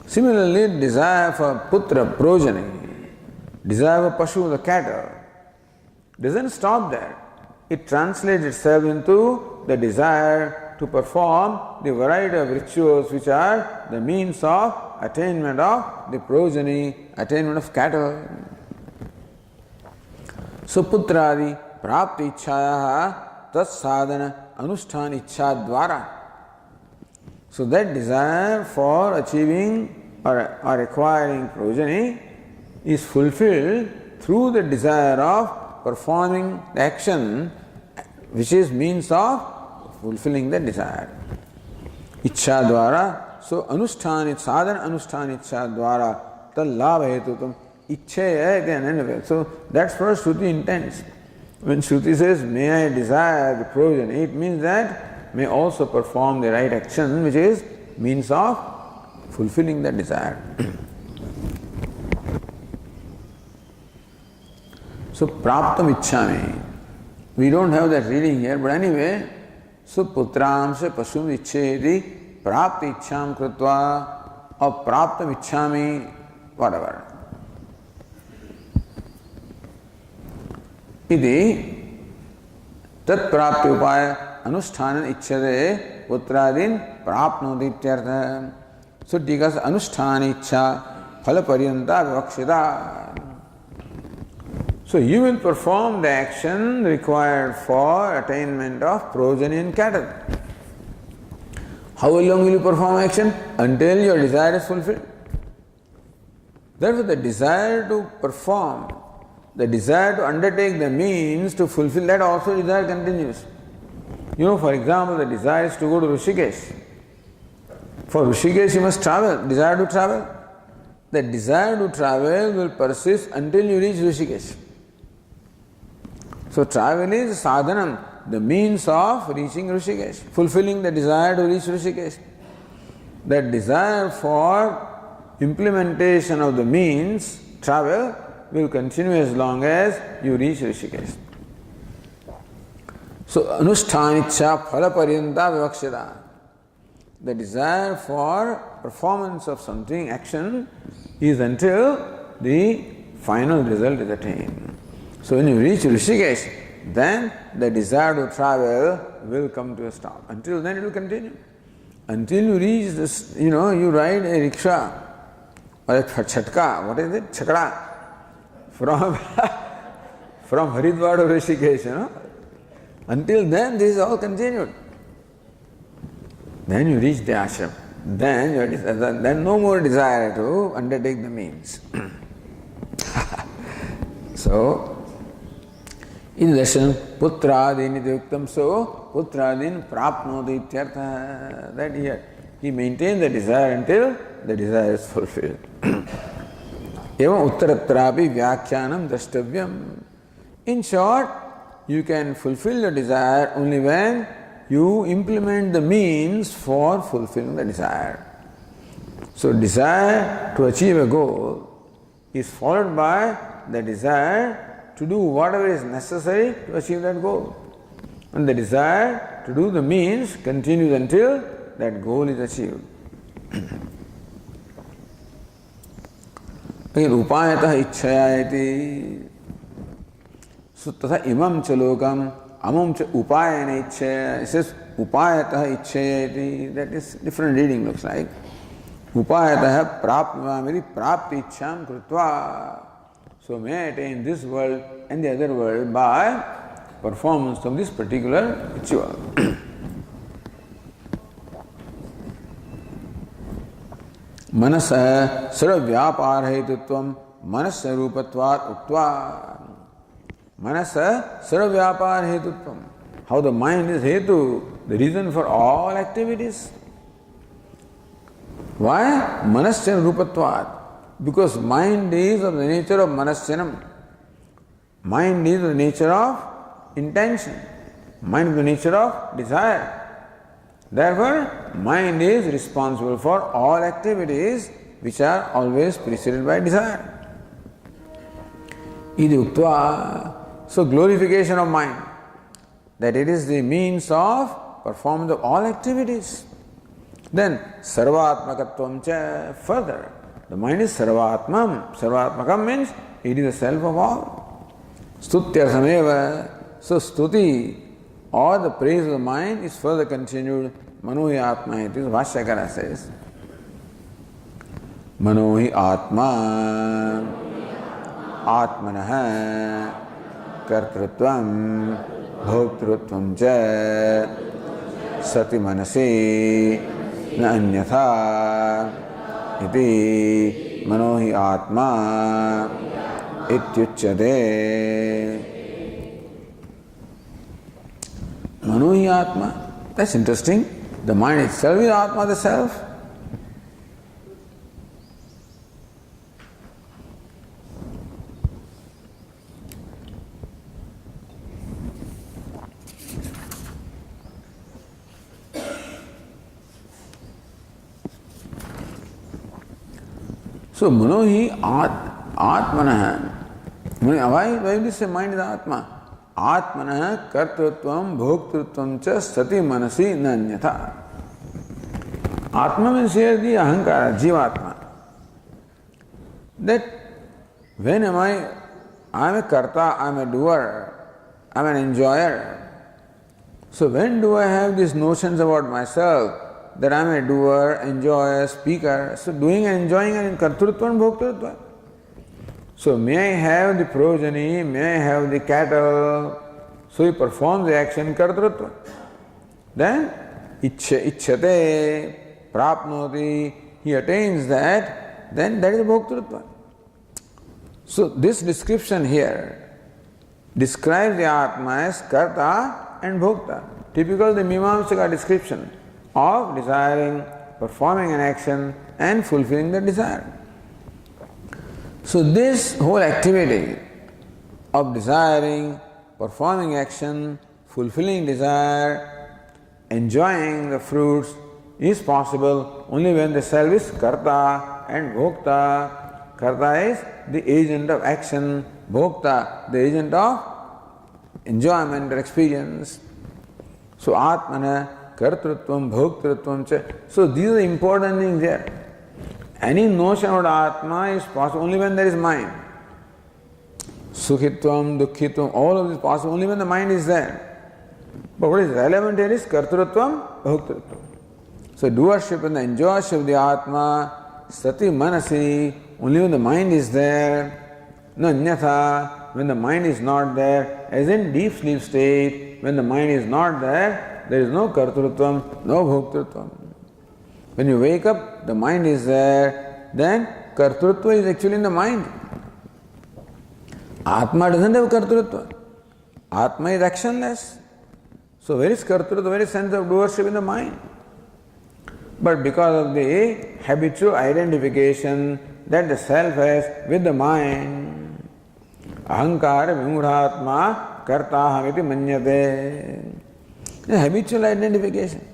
Similarly, desire for putra, progeny, desire for pashu, the cattle, doesn't stop there. It translates itself into the desire to perform the variety of rituals which are the means of attainment of the progeny, attainment of cattle. So putradi prapti ichchaya tat sadhana anusthana ichcha dvara. So that desire for achieving or acquiring progeny is fulfilled through the desire of performing the action which is means of fulfilling the desire. Ichcha dvara. So anusthana, sadhana anusthana ichcha dvara tal labha hetutam ichcheya again anyway. So that's what Shruti intends. When Shruti says, may I desire the progeny, it means that may also perform the right action, which is means of fulfilling that desire. So, praptam ichchami. We don't have that reading here, but anyway, so putramsya pashum ichcheti prapti ichcham krutva or praptam ichchami, whatever. Iti tat prapti upaya anusthana ichchate putradin prapnoti ityartha. So tikas anusthana ichcha phala paryanta vivakshita. So you will perform the action required for attainment of progeny and cattle. How long will you perform action? Until your desire is fulfilled. Therefore the desire to perform, the desire to undertake the means to fulfill that also desire continues. For example, the desire is to go to Rishikesh. For Rishikesh you must travel, desire to travel. The desire to travel will persist until you reach Rishikesh. So travel is sadhanam, the means of reaching Rishikesh, fulfilling the desire to reach Rishikesh. That desire for implementation of the means, travel, will continue as long as you reach Rishikesh. So anusthanicha phala paryanta vivakshita. The desire for performance of something, action, is until the final result is attained. So when you reach Rishikesh, then the desire to travel will come to a stop. Until then it will continue. Until you reach this, you ride a rickshaw or a chatka, what is it? Chakra. From Haridwar to Rishikesh, Until then this is all continued. Then you reach the ashram. Then no more desire to undertake the means. So, in lesson, putradin ityuktam, so putradin prapnoti ityartha. That here, he maintains the desire until the desire is fulfilled. Evam uttaratrapi vyakhyanam drashtavyam. In short, you can fulfill your desire only when you implement the means for fulfilling the desire. So desire to achieve a goal is followed by the desire to do whatever is necessary to achieve that goal. And the desire to do the means continues until that goal is achieved. Upayatah ichchayati. So tatha imam cha lokam amam cha upayana ichchaya. It says upayatah ichchayati. That is different reading looks like. Upayatah prapnavamiri prapti ichcham krutva. So may I attain this world and the other world by performance of this particular ritual. Manasa sarvavyapar hetutvam manasya rupatvat uktva. Manasa sarvavyapar hetutvam. How the mind is hetu, the reason for all activities. Why? Manasya rupatvat. Because mind is of the nature of manasyanam. Mind is of the nature of intention. Mind is the nature of desire. Therefore, mind is responsible for all activities which are always preceded by desire. Idi uktva. So glorification of mind, that it is the means of performance of all activities. Then sarvatmakatvam cha, further, the mind is sarvatmam. Sarvatmakam means it is the self of all. Stutyarthameva. So stuti or the praise of the mind is further continued. Manohi atma, it is Vashyakara says. Manohi atma atmanaha kartrutvam bhoktrutvam cha sati manasi na anyatha iti manohi atma ityuchyate. Manohi atma. That's interesting. The mind itself is atma, the self. So manohi atmanah. Why do you say mind is atma? Atmanah kartrutvam bhoktrutvam cha sati manasi nanyatha. Atma means here the ahankara, jivatma. That when am I am a karta, I am a doer, I am an enjoyer. So when do I have these notions about myself that I am a doer, enjoyer, speaker? So doing and enjoying are in kartrutva and bhoktrutva. So may I have the progeny, may I have the cattle, so he performs the action kartrutva. Then ichyate prapnoti, he attains that, then that is bhoktrutva. So this description here describes the Atma as karta and bhokta. Typical the Mimamsaka description of desiring, performing an action and fulfilling the desire. So this whole activity of desiring, performing action, fulfilling desire, enjoying the fruits is possible only when the self is karta and bhokta. Karta is the agent of action, bhokta the agent of enjoyment or experience. So atmana, kartrutvam, bhoktrutvam cha. So these are the important things there. Any notion about Atma is possible only when there is mind. Sukhitvam, dukhitvam, all of this is possible only when the mind is there. But what is relevant here is kartrutvam, bhoktrutvam. So doership and the enjoyership of the Atma, sati manasi, only when the mind is there. No anyatha, when the mind is not there, as in deep sleep state, when the mind is not there, there is no kartrutvam, no bhoktrutvam. When you wake up, the mind is there, then kartrutva is actually in the mind. Atma doesn't have kartrutva. Atma is actionless. So where is kartrutva? Where is sense of doership in the mind? But because of the habitual identification that the self has with the mind, ahankara vimudhatma kartahamiti manyate. The habitual identification.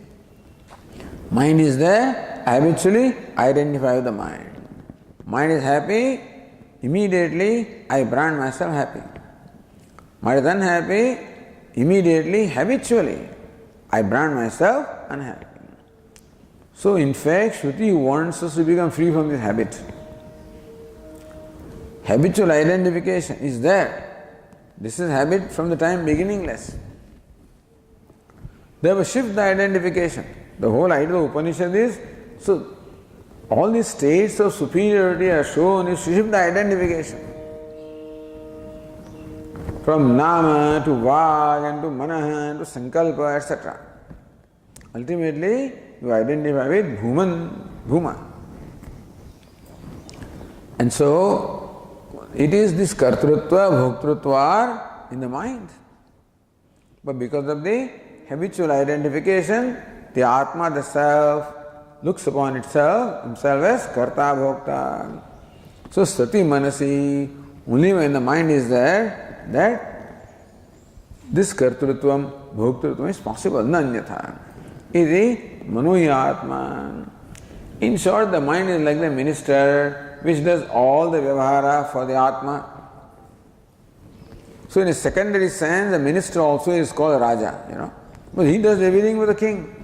Mind is there, I habitually identify with the mind. Mind is happy, immediately I brand myself happy. Mind is unhappy, immediately, habitually, I brand myself unhappy. So in fact, Shruti wants us to become free from this habit. Habitual identification is there. This is habit from the time beginningless. They have to shift the identification. The whole idea of Upanishad is, so all these states of superiority are shown is to shift the identification. From Nama to Vag and to Manaha and to Sankalpa, etc. Ultimately, you identify with Bhuma. And so, it is this Kartrutva, Bhoktrutva are in the mind. But because of the habitual identification, the Atma, the Self, looks upon himself as Karta Bhokta. So Sati Manasi, only when the mind is there, that this Kartrutvam, Bhoktrutvam is possible, nanyatha. Iti Manohi Atma. In short, the mind is like the minister which does all the vyavahara for the Atma. So in a secondary sense, the minister also is called Raja, But he does everything for the king.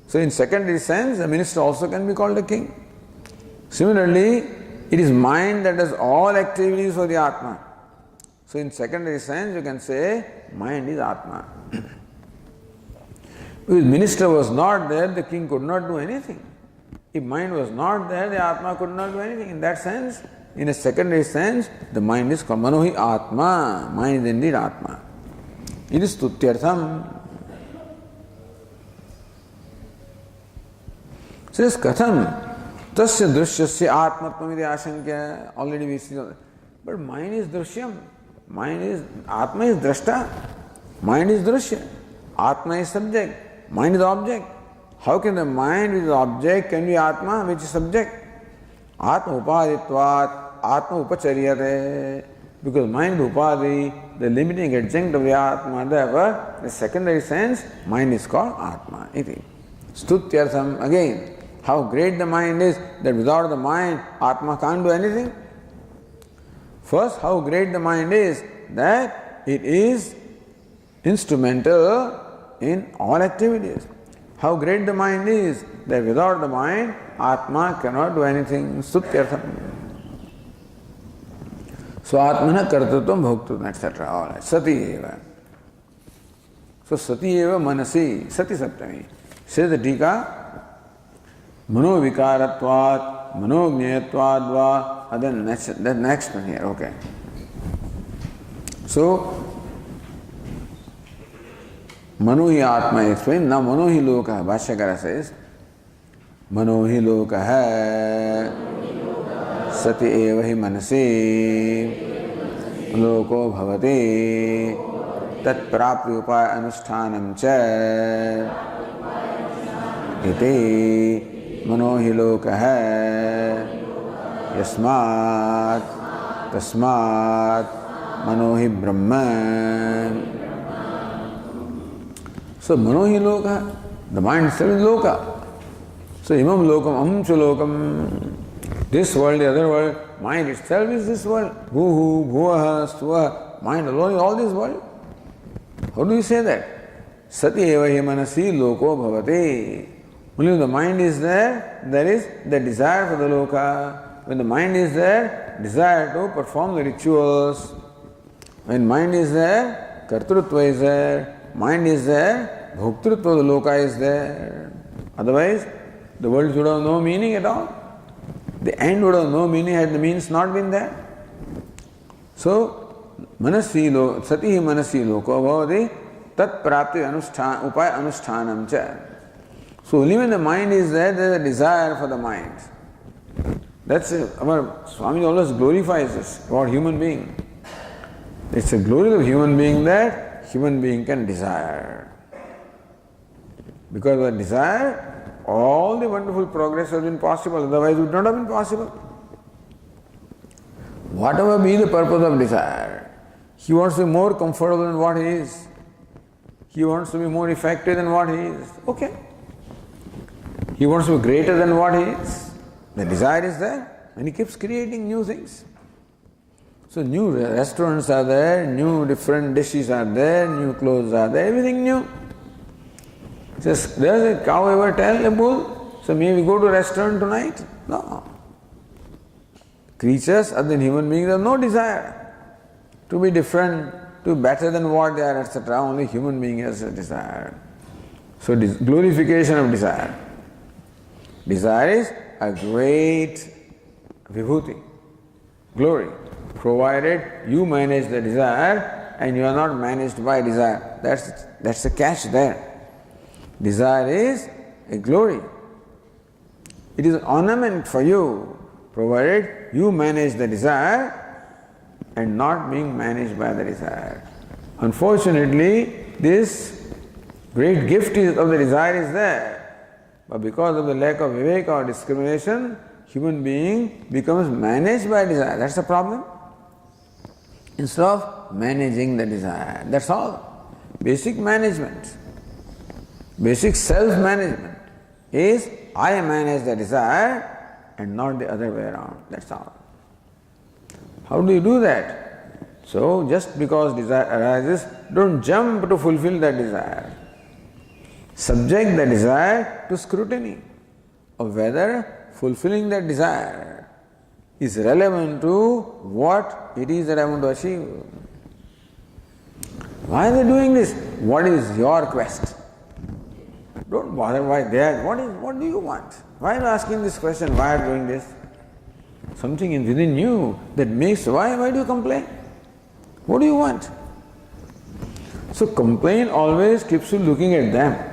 So in secondary sense, the minister also can be called a king. Similarly, it is mind that does all activities for the Atma. So in secondary sense, you can say, mind is Atma. If minister was not there, the king could not do anything. If mind was not there, the Atma could not do anything. In that sense, in a secondary sense, the mind is called Manohi Atma. Mind is indeed Atma. It is Tutyartham. Says Katham Tasya Drishyasya Atmatmamidi Ashankya. Already we see. But mind is Drishyam. Atma is Drashta. Mind is Drishya. Atma is subject. Mind is object. How can the mind which is object can be Atma which is subject? Atma upaditvat, Atma upacharyate. Because mind is upadi, the limiting adjunct of the Atma, therefore, in the secondary sense, mind is called Atma. Iti. Stutyartham, again, how great the mind is, that without the mind, Atma can't do anything. First, how great the mind is, that it is instrumental in all activities. How great the mind is, that without the mind, Atma cannot do anything. Stutyartham. So Atmana kartatvam bhoktvam, etc. All right. Sati eva. So Sati eva manasi, Sati Saptami. Says the Tika, Mano vikaratvat, Mano gnayatvad va, and then the next one here, okay. So, Mano hi Atma explained, now Mano hi loka, Bhashyakara says, Mano hi loka hai, Sati eva hi manasi, Loko bhavati, Tat prapti upaya anusthanam cha, Iti Mano hi loka hai, Yasmat, Tasmat, Mano hi Brahman. So Mano hi loka, the mind itself is loka. So imam lokam, aham cha lokam. This world, the other world, mind itself is this world. Bhuhu, bhuvaha, stuvaha, mind alone is all this world. How do you say that? Sati eva hi manasi loko bhavati. Only when the mind is there, there is the desire for the loka. When the mind is there, desire to perform the rituals. When mind is there, kartrutva is there. Mind is there, bhoktrutva, the loka is there. Otherwise, the world would have no meaning at all. The end would have no meaning had the means not been there. So, manasi sati manasi loko bhavati tat prapti upaya anusthanam cha. So only when the mind is there, there is a desire for the mind. That's our Swami always glorifies this about human being. It's a glory of human being that human being can desire. Because of desire, all the wonderful progress has been possible, otherwise it would not have been possible. Whatever be the purpose of desire, he wants to be more comfortable than what he is. He wants to be more effective than what he is. Okay. He wants to be greater than what he is. The desire is there, and he keeps creating new things. So new restaurants are there, new different dishes are there, new clothes are there, everything new. Just, does a cow ever tell a bull, so may we go to a restaurant tonight? No. Creatures other than human beings have no desire to be different, to be better than what they are, etc. Only human being has a desire. So glorification of desire. Desire is a great vibhuti, glory, provided you manage the desire and you are not managed by desire. That's the catch there. Desire is a glory. It is an ornament for you, provided you manage the desire and not being managed by the desire. Unfortunately, this great gift of the desire is there. But because of the lack of viveka or discrimination, human being becomes managed by desire. That's the problem. Instead of managing the desire. That's all. Basic management. Basic self-management is I manage the desire and not the other way around. That's all. How do you do that? So, just because desire arises, don't jump to fulfill that desire. Subject the desire to scrutiny of whether fulfilling that desire is relevant to what it is that I want to achieve. Why are they doing this? What is your quest? Don't bother why they are. What do you want? Why are you asking this question? Why are you doing this? Something within you that makes, why do you complain? What do you want? So complaint always keeps you looking at them.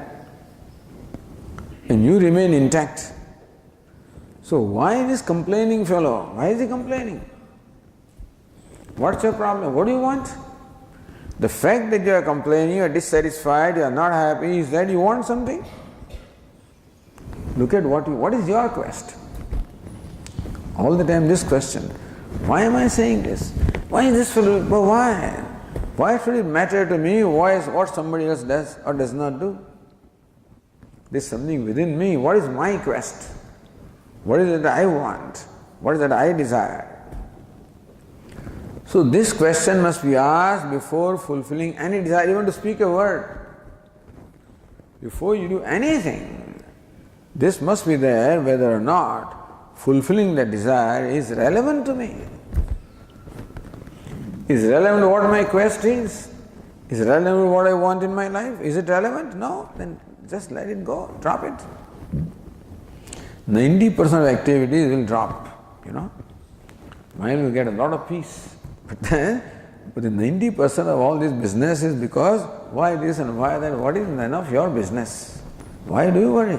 And you remain intact. So why this complaining fellow? Why is he complaining? What's your problem? What do you want? The fact that you are complaining, you are dissatisfied, you are not happy, is that you want something? Look at what is your quest? All the time this question. Why am I saying this? Why is this fellow? But why? Why should it matter to me what somebody else does or does not do? There's something within me. What is my quest? What is it that I want? What is it that I desire? So this question must be asked before fulfilling any desire, even to speak a word. Before you do anything, this must be there whether or not fulfilling the desire is relevant to me. Is relevant to what my quest is? Is relevant to what I want in my life? Is it relevant? No? Then just let it go, drop it. 90% of activities will drop, Mind will get a lot of peace. But the 90% of all this business is because why this and why that, what is none of your business? Why do you worry?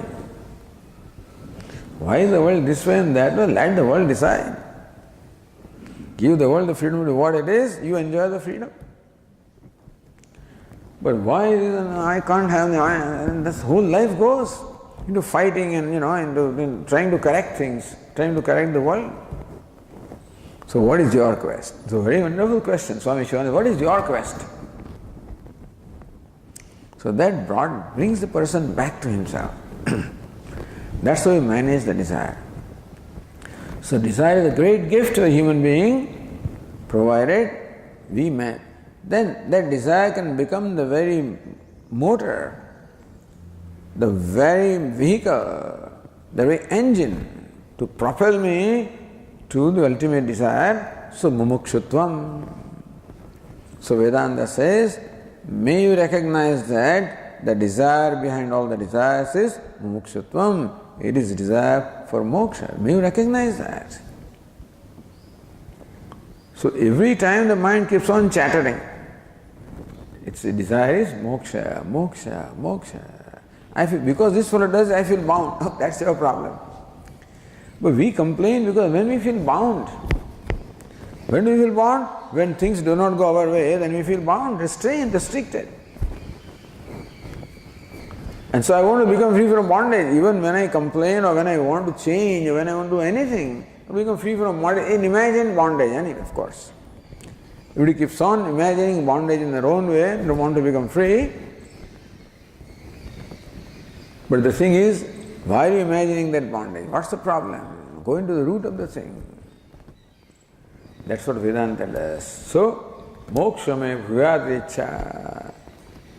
Why is the world this way and that way? Let the world decide. Give the world the freedom to do what it is, you enjoy the freedom. But why I can't have, and this whole life goes into fighting and into trying to correct things, trying to correct the world. So what is your quest? So very wonderful question, Swami Shivananda. What is your quest? So that brings the person back to himself. That's how you manage the desire. So desire is a great gift to a human being, provided we then that desire can become the very motor, the very vehicle, the very engine to propel me to the ultimate desire. So mumukshutvam. So Vedanta says, may you recognize that the desire behind all the desires is mumukshutvam. It is desire for moksha. May you recognize that. So every time the mind keeps on chattering, its desire is moksha, moksha, moksha. Because this fellow does, I feel bound. Oh, that's your problem. But we complain because when we feel bound, when do we feel bound? When things do not go our way, then we feel bound, restrained, restricted. And so I want to become free from bondage. Even when I complain or when I want to change or when I want to do anything, I become free from bondage. And imagine bondage, of course. Everybody keeps on imagining bondage in their own way, they want to become free. But the thing is, why are you imagining that bondage? What's the problem? Go into the root of the thing. That's what Vedanta does. So, moksha me bhuyat ichcha.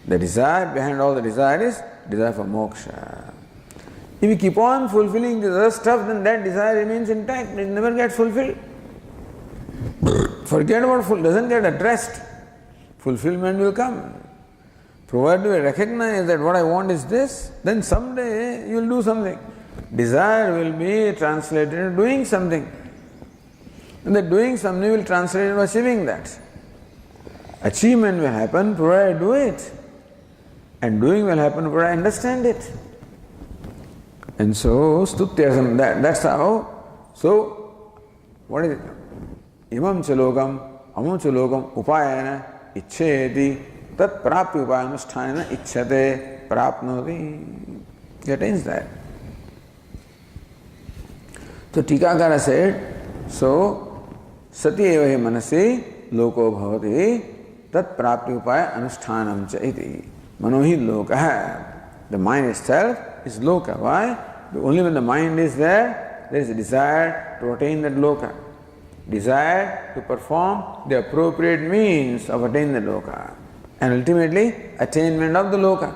The desire behind all the desire is desire for moksha. If you keep on fulfilling the other stuff, then that desire remains intact. It never gets fulfilled. Forget about doesn't get addressed. Fulfillment will come. Provided we recognize that what I want is this, then someday you will do something. Desire will be translated into doing something. And that doing something will translate into achieving that. Achievement will happen provided I do it. And doing will happen provided I understand it. And so, stutyasam, that's how. So, what is it? Imam chalokam, amam chalokam, upayana, ichcheti, tat prapti upayanusthana, ichchate, prapnoti. He attains that. So, Tikakara said, so, sati eva hi manasi, loko bhavati, tat prapti upaya anusthanam cha iti. Manohi loka. The mind itself is loka. Why? Only when the mind is there is a desire to attain that loka. Desire to perform the appropriate means of attaining the loka. And ultimately, attainment of the loka.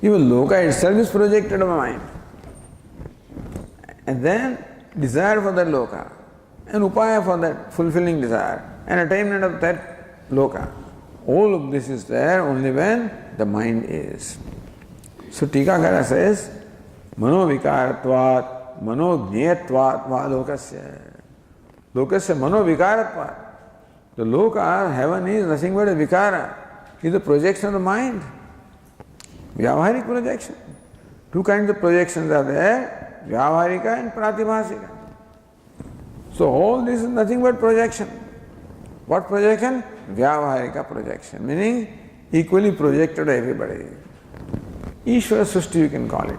Even loka itself is projected of the mind. And then, desire for that loka. And upaya for that fulfilling desire. And attainment of that loka. All of this is there only when the mind is. So Tikakara says, Mano vikaratvat, mano jneyatvat va lokasya. Lokasya mano vikaratvat. The loka, heaven is nothing but a vikara. It's a projection of the mind. Vyavaharik projection. Two kinds of projections are there, Vyavaharika and Pratibhasika. So all this is nothing but projection. What projection? Vyavaharika projection, meaning equally projected to everybody. Ishvara Srishti you can call it,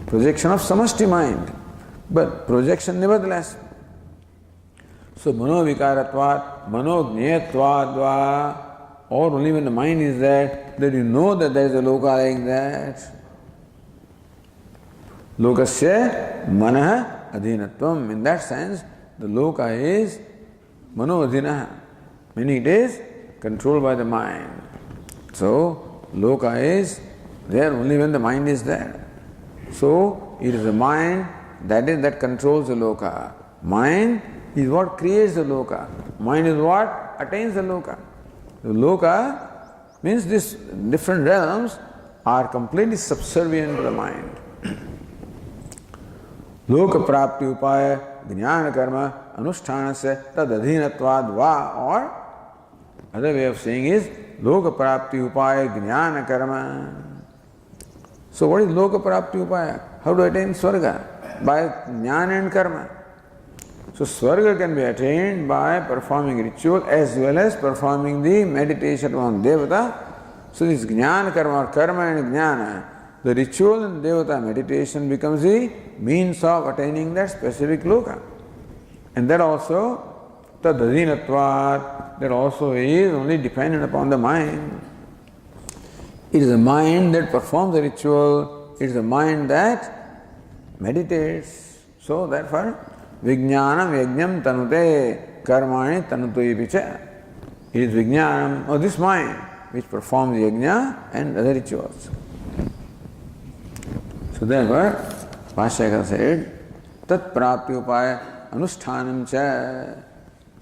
projection of samashti mind, but projection nevertheless. So mano vikaratvat, mano jneyatvat va, or only when the mind is there, that you know that there is a loka like that. Lokasya manah adhinatvam. In that sense, the loka is mano adhinaha, meaning it is controlled by the mind. So loka is there only when the mind is there. So it is the mind that controls the loka. Mind is what creates the loka. Mind is what attains the loka. The loka means these different realms are completely subservient to the mind. Loka prapti upaya jnana karma anushthanasya tad adhinatvad va, or other way of saying is loka prapti upaya jnana karma. So what is loka prapti upaya? How to attain swarga? By jnana and karma. So swarga can be attained by performing ritual as well as performing the meditation on devata. So this jnana karma or karma and jnana, the ritual and devata meditation becomes the means of attaining that specific loka. And that also, tadadhinatvat, that also is only dependent upon the mind. It is the mind that performs the ritual, it is the mind that meditates. So therefore, vijnanam yajnam tanute karmani tanutui picha. It is vijnanam, or this mind, which performs yajna and other rituals. So therefore, Bhashyakara said, tat prapti upaya anusthanam cha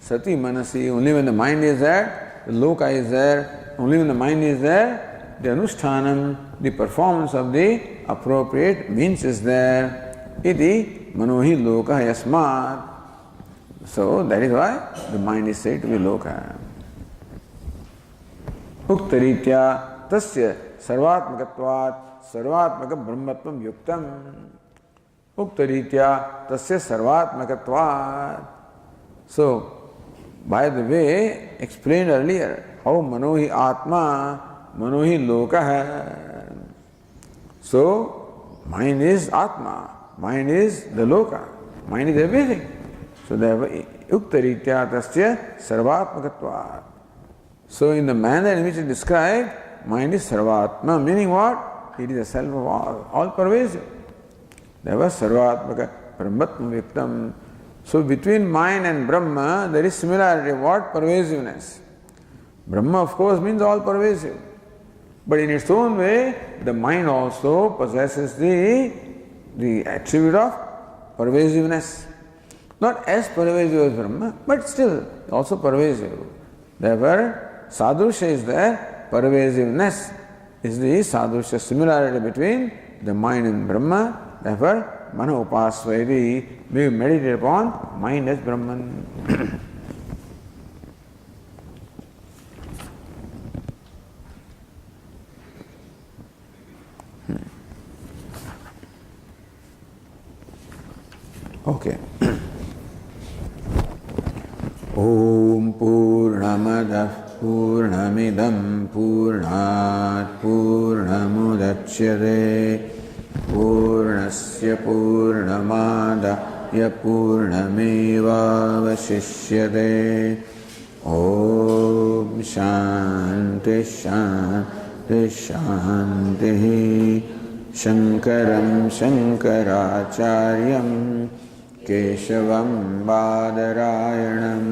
sati manasi. Only when the mind is there, the loka is there, only when the mind is there, the anusthanam, the performance of the appropriate means is there. Iti manohi loka yasmat. So that is why the mind is said to be loka. Uktaritya tasya sarvatmakatvat sarvatmaka brahmatvam yuktam. Uktaritya tasya sarvatmakatvat. So, by the way, explained earlier, how manohi atma, manohi loka hai. So, mind is atma, mind is the loka, mind is everything. So, therefore, uktaritya tasya sarvatmakatvat. So, in the manner in which it is described, mind is sarvatma, meaning what? it is the self of all pervasive. Therefore, Sarvatmaka Brahmatma Viktam. So between mind and Brahma, there is similarity. What? Pervasiveness. Brahma, of course, means all pervasive. But in its own way, the mind also possesses the attribute of pervasiveness. Not as pervasive as Brahma, but still also pervasive. Therefore, sadhusha is there, pervasiveness is the sadhusha, similarity between the mind and Brahma. Therefore, Mano Upasvaiti, we meditate upon mind as Brahman. Okay. Om Purnamadah Purnamidam Purnat Purnamudachyate Purnasya Purnamadaya Purnameva Vasishyate. Om Shanti Shanti Shanti. Shankaram Shankaracharyam Keshavam Badarayanam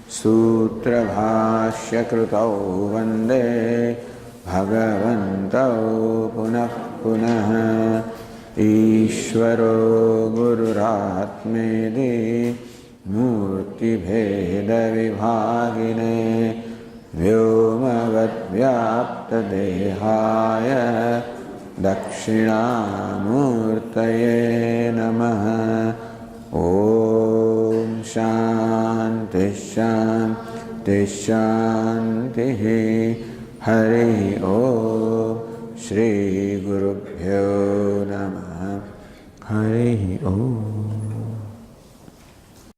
Sutra Bhashya Krutau Vande Bhagavantau Punah Punah Ishvaro Gururatmedi Murti Bheda Vibhagine Vyomavad Vyapta Dehaya Dakshinamurtaye Namaha. Om Shanti Shanti Shanti. Hari Om. Shri Gurubhyo Namaha. Hari Om.